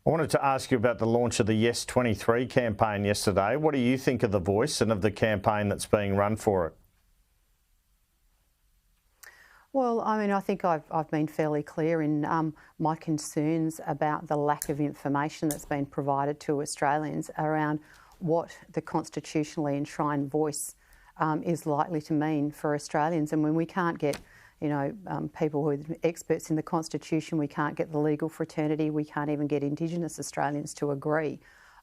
I wanted to ask you about the launch of the Yes 23 campaign yesterday. What do you think of the Voice and of the campaign that's being run for it? Well, I mean, I think I've been fairly clear in my concerns about the lack of information that's been provided to Australians around what the constitutionally enshrined voice is likely to mean for Australians. And when we can't get, people who are experts in the Constitution, we can't get the legal fraternity, we can't even get Indigenous Australians to agree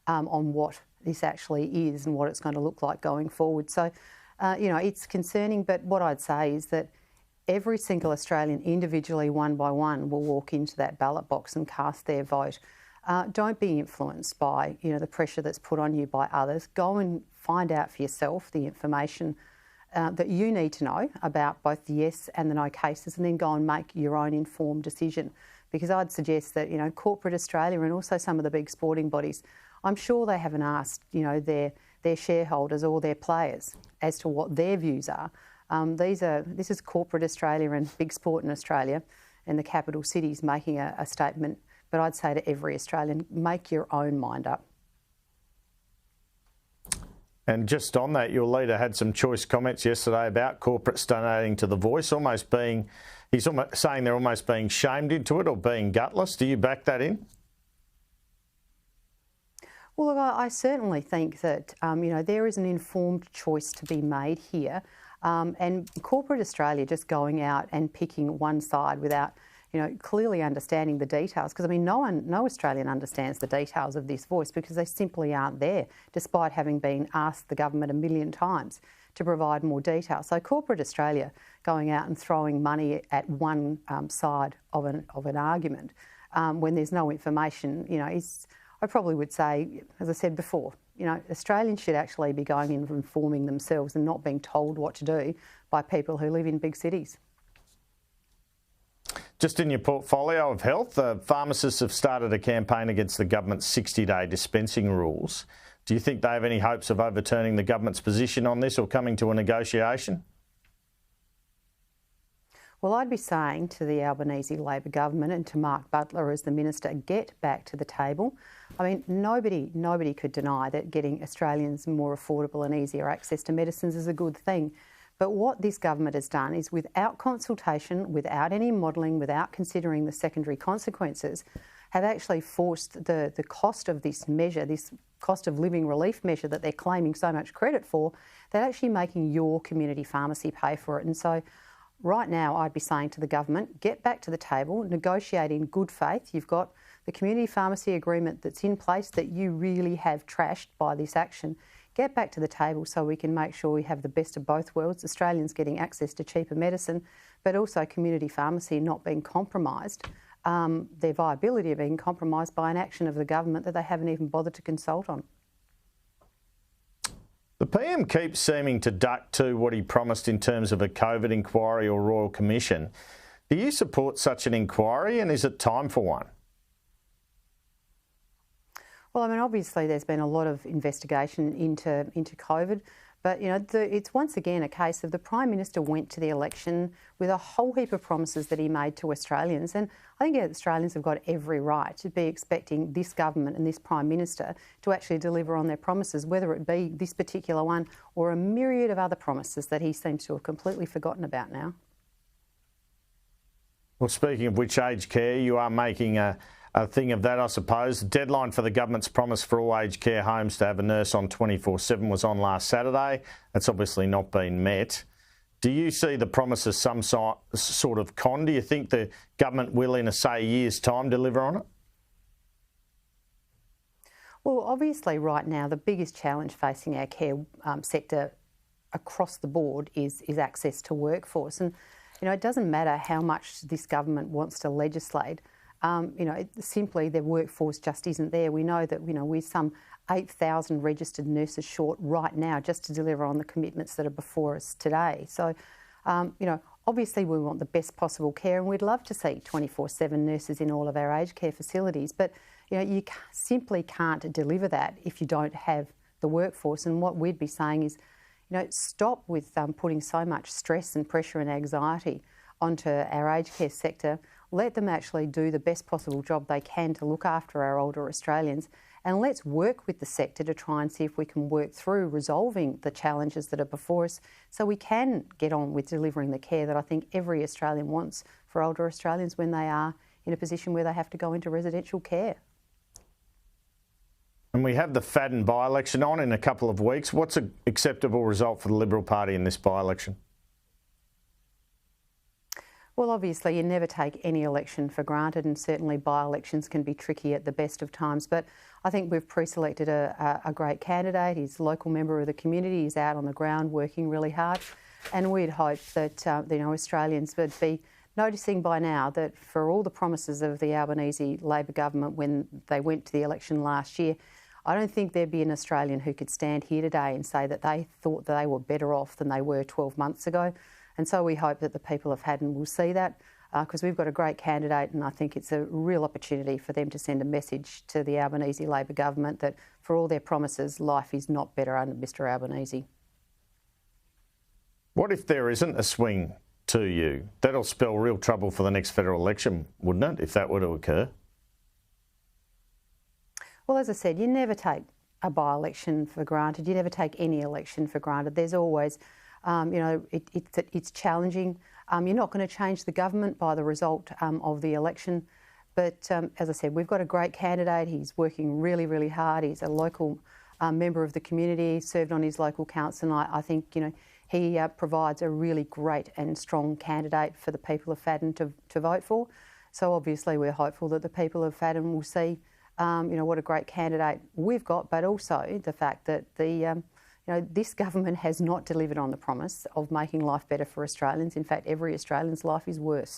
on what this actually is and what it's going to look like going forward. So, it's concerning, but what I'd say is that every single Australian individually, one by one, will walk into that ballot box and cast their vote. Don't be influenced by, the pressure that's put on you by others. Go and find out for yourself the information that you need to know about both the yes and the no cases, and then go and make your own informed decision. Because I'd suggest that, corporate Australia and also some of the big sporting bodies, I'm sure they haven't asked, their shareholders or their players as to what their views are. This is corporate Australia and big sport in Australia and the capital cities making a statement. But I'd say to every Australian, make your own mind up. And just on that, your leader had some choice comments yesterday about corporates donating to the Voice, he's almost saying they're almost being shamed into it or being gutless. Do you back that in? Well, I certainly think that, there is an informed choice to be made here. And corporate Australia just going out and picking one side without, clearly understanding the details, because no Australian understands the details of this Voice because they simply aren't there, despite having been asked the government 1 million times to provide more detail. So corporate Australia going out and throwing money at one side of an argument when there's no information, I probably would say, as I said before, Australians should actually be going in and informing themselves and not being told what to do by people who live in big cities. Just in your portfolio of health, pharmacists have started a campaign against the government's 60-day dispensing rules. Do you think they have any hopes of overturning the government's position on this or coming to a negotiation? Well, I'd be saying to the Albanese Labor government and to Mark Butler as the minister, get back to the table. I mean, nobody could deny that getting Australians more affordable and easier access to medicines is a good thing. But what this government has done is, without consultation, without any modelling, without considering the secondary consequences, have actually forced the cost of this measure, this cost of living relief measure that they're claiming so much credit for, they're actually making your community pharmacy pay for it. And so right now I'd be saying to the government, get back to the table, negotiate in good faith. You've got the community pharmacy agreement that's in place that you really have trashed by this action. Get back to the table so we can make sure we have the best of both worlds, Australians getting access to cheaper medicine, but also community pharmacy not being compromised, their viability being compromised by an action of the government that they haven't even bothered to consult on. The PM keeps seeming to duck to what he promised in terms of a COVID inquiry or Royal Commission. Do you support such an inquiry, and is it time for one? Well, obviously there's been a lot of investigation into COVID, but, it's once again a case of the Prime Minister went to the election with a whole heap of promises that he made to Australians, and I think Australians have got every right to be expecting this government and this Prime Minister to actually deliver on their promises, whether it be this particular one or a myriad of other promises that he seems to have completely forgotten about now. Well, speaking of which, aged care, you are making a thing of that, I suppose. The deadline for the government's promise for all aged care homes to have a nurse on 24/7 was on last Saturday. That's obviously not been met. Do you see the promise as some sort of con? Do you think the government will, in a year's time, deliver on it? Well, obviously right now the biggest challenge facing our care sector across the board is access to workforce. And, it doesn't matter how much this government wants to legislate. Simply the workforce just isn't there. We know that, we're some 8,000 registered nurses short right now just to deliver on the commitments that are before us today. So, obviously we want the best possible care and we'd love to see 24/7 nurses in all of our aged care facilities. But, you simply can't deliver that if you don't have the workforce. And what we'd be saying is, stop with putting so much stress and pressure and anxiety onto our aged care sector. let them actually do the best possible job they can to look after our older Australians, and let's work with the sector to try and see if we can work through resolving the challenges that are before us so we can get on with delivering the care that I think every Australian wants for older Australians when they are in a position where they have to go into residential care. And we have the Fadden by-election on in a couple of weeks. What's an acceptable result for the Liberal Party in this by-election? Well, obviously, you never take any election for granted, and certainly by-elections can be tricky at the best of times. But I think we've pre-selected a great candidate. He's a local member of the community. He's out on the ground working really hard. And we'd hope that Australians would be noticing by now that for all the promises of the Albanese Labor government when they went to the election last year, I don't think there'd be an Australian who could stand here today and say that they thought that they were better off than they were 12 months ago. And so we hope that the people of Haddon will see that because we've got a great candidate, and I think it's a real opportunity for them to send a message to the Albanese Labor government that for all their promises, life is not better under Mr Albanese. What if there isn't a swing to you? That'll spell real trouble for the next federal election, wouldn't it, if that were to occur? Well, as I said, you never take a by-election for granted. You never take any election for granted. There's always, it's challenging. You're not going to change the government by the result of the election. But as I said, we've got a great candidate. He's working really, really hard. He's a local member of the community, served on his local council. And I think, he provides a really great and strong candidate for the people of Fadden to vote for. So obviously we're hopeful that the people of Fadden will see, what a great candidate we've got, but also the fact that this government has not delivered on the promise of making life better for Australians. In fact, every Australian's life is worse.